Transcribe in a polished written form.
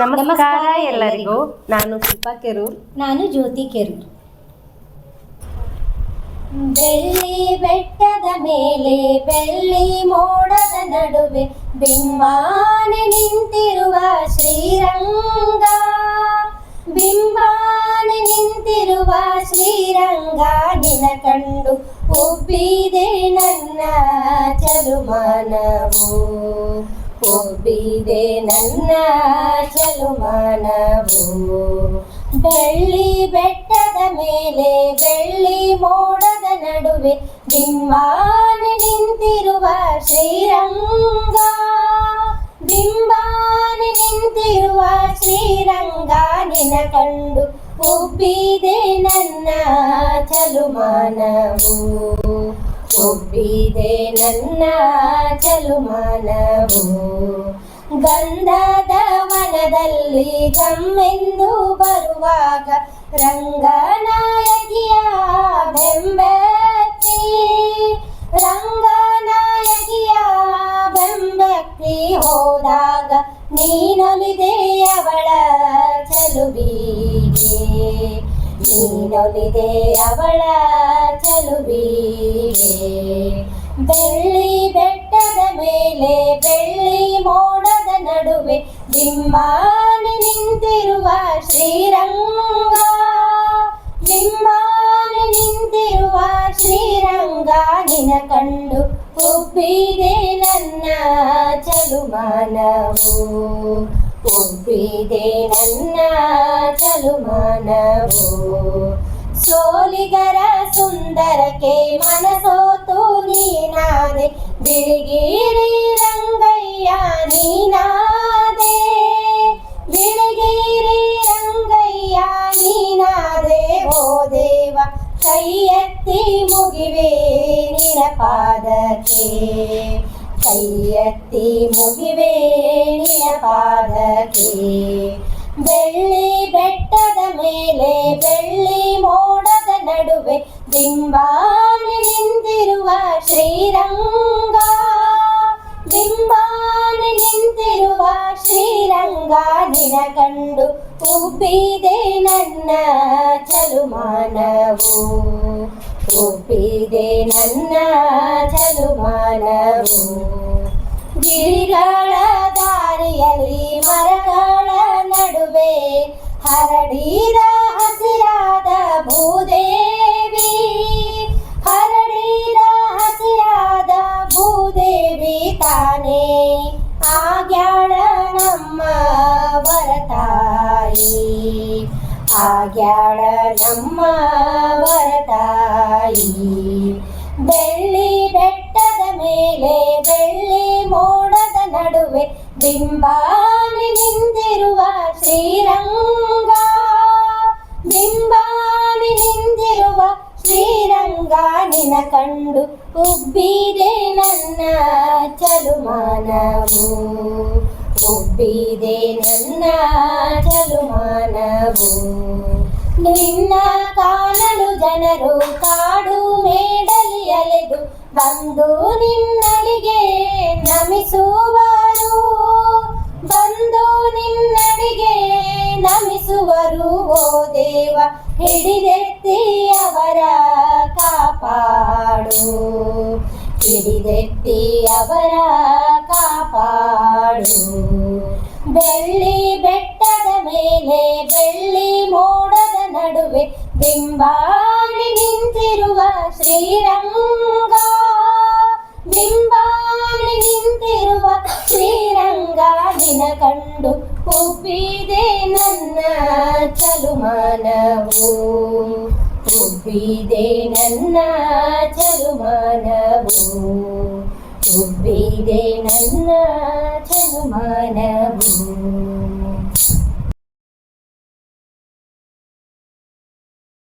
ನಮಸ್ಕಾರ ಎಲ್ಲರಿಗೂ. ನಾನು ಶಿಲ್ಪಾ ಕೆರೂರ್. ನಾನು ಜ್ಯೋತಿ ಕೆರೂರ್. ಬೆಳ್ಳಿ ಬೆಟ್ಟದ ಮೇಲೆ ಬೆಳ್ಳಿ ಮೋಡದ ನಡುವೆ ಬಿಂಬಾನೆ ನಿಂತಿರುವ ಶ್ರೀರಂಗ, ಬಿಂಬಾನೆ ನಿಂತಿರುವ ಶ್ರೀರಂಗ ನಿನ ಕಂಡು ಒಬ್ಬಿದೆ ನನ್ನ ಚಲುಮಾನವು, ಒಬ್ಬಿದೆ ನನ್ನ ಚಲುಮಾನವು. ಬೆಳ್ಳಿ ಬೆಟ್ಟದ ಮೇಲೆ ಬೆಳ್ಳಿ ಮೋಡದ ನಡುವೆ ಬಿಂಬಾನೆ ನಿಂತಿರುವ ಶ್ರೀರಂಗ, ಬಿಂಬಾನೆ ನಿಂತಿರುವ ಶ್ರೀರಂಗ ನಿನ ಕಂಡು ಒಬ್ಬಿದೆ ನನ್ನ ಚಲುಮಾನವು, ಒಬ್ಬಿದೆ ನನ್ನ ಚಲುಮಾನವು. ಗಂಧದ ವನದಲ್ಲಿ ಗಮ್ಮೆಂದು ಬರುವಾಗ ರಂಗನಾಯಕಿಯ ಬೆಂಬತ್ತಿ, ರಂಗನಾಯಕಿಯ ಬೆಂಬತ್ತಿ ಹೋದಾಗ ನೀನೊಲಿದೆ ಅವಳ ಚಲುವಿಗೆ, ನೀನೊಲಿದೆ ಅವಳ ಚಲುವಿಗೆ. ಬೆಳ್ಳಿ ಬೆಟ್ಟದ ಮೇಲೆ ಬೆಳ್ಳಿ ಮೋಡದ ನಡುವೆ ಬಿಂಬಾನೆ ನಿಂತಿರುವ ಶ್ರೀರಂಗ, ಬಿಂಬಾನೆ ನಿಂತಿರುವ ಶ್ರೀರಂಗ ನಿನ ಕಂಡು ಒಬ್ಬಿದೆ ನನ್ನ ಚಲುಮಾನವು, ಒಬ್ಬಿದೆ ನನ್ನ ಚಲುಮಾನವು. ಸೋಲಿಗರ ಸುಂದರಕ್ಕೆ ಮನಸೋತು ನೀನಾದೆ, ಬಿಳಿಗಿರಿ ರಂಗಯ್ಯ ನೀನಾದೆ, ಬಿಳಿಗಿರಿ ರಂಗಯ್ಯ ನೀನಾದೆ. ಓ ದೇವ ಕೈ ಎತ್ತಿ ಮುಗಿವೆ ನಿನ ಪಾದಕ್ಕೆ, ಕೈ ಎತ್ತಿ ಮುಗಿವೆ ನಿನ ಪಾದಕ್ಕೆ. ಬೆಳ್ಳಿ ಬೆಟ್ಟದ ಮೇಲೆ ಬೆಳ್ಳಿ ಮೋಡದ ನಡುವೆ ಬಿಂಬಾನೆ ನಿಂತಿರುವ ಶ್ರೀರಂಗ, ಬಿಂಬಾನೆ ನಿಂತಿರುವ ಶ್ರೀರಂಗ ನಿನ ಕಂಡು ಒಬ್ಬಿದೆ ನನ್ನ ಚಲುಮಾನವು, ಒಬ್ಬಿದೆ ನನ್ನ ಚಲುಮಾನವು. ಗಿರಿಗಳ ದಾರಿಯಲ್ಲಿ ಮರಗಳ ನಡುವೆ ಹರಡಿದ ಹಸಿರಾದ ಭೂದೇವಿ, ಹರಡಿದ ಹಸಿರಾದ ಭೂದೇವಿ ತಾನೇ ಆಗ್ಯಾಳ ನಮ್ಮ ವರತಾಯಿ, ಆಗ್ಯಾಳ ನಮ್ಮ ವರತಾಯಿ. ಬೆಳ್ಳಿ ಬೆಟ್ಟದ ಮೇಲೆ ಬೆಳ್ಳಿ ಮೋಡದ ನಡುವೆ ಬಿಂಬಾನೆ ನಿಂತಿರುವ ಶ್ರೀರಂಗ, ಬಿಂಬಾನೆ ನಿಂತಿರುವ ಶ್ರೀರಂಗ ನಿನ ಕಂಡು ಒಬ್ಬಿದೆ ನನ್ನ ಚಲುಮಾನವು, ಒಬ್ಬಿದೆ ನನ್ನ ಚಲುಮಾನವು. ನಿನ್ನ ಕಾಣಲು ಜನರು ಕಾಡು ಮೇಡಲಿ ಅಲೆದು ಬಂದು ನಿನ್ನಡಿಗೆ ನಮಿಸುವರು, ಬಂದು ನಿನ್ನಡಿಗೆ ನಮಿಸುವರು. ಓ ದೇವ ಹಿಡಿದೆತ್ತಿ ಅವರ ಕಾಪಾಡು, ಹಿಡಿದೆತ್ತಿ ಅವರ ಕಾಪಾಡು. ಬೆಳ್ಳಿ ಬೆಟ್ಟದ ಮೇಲೆ ಬೆಳ್ಳಿ ಮೋಡದ ನಡುವೆ ಬಿಂಬಾನೆ ನಿಂತಿರುವ ಶ್ರೀರಂಗ, ಬಿಂಬಾನೆ ನಿಂತಿರುವ ಶ್ರೀರಂಗ ನಿನ ಕಂಡು ಒಬ್ಬಿದೆ ನನ್ನ ಚಲುಮಾನವು, ಒಬ್ಬಿದೆ ನನ್ನ ಚಲುಮಾನವು, ಒಬ್ಬಿದೆ ನನ್ನ ಚಲುಮಾನವು.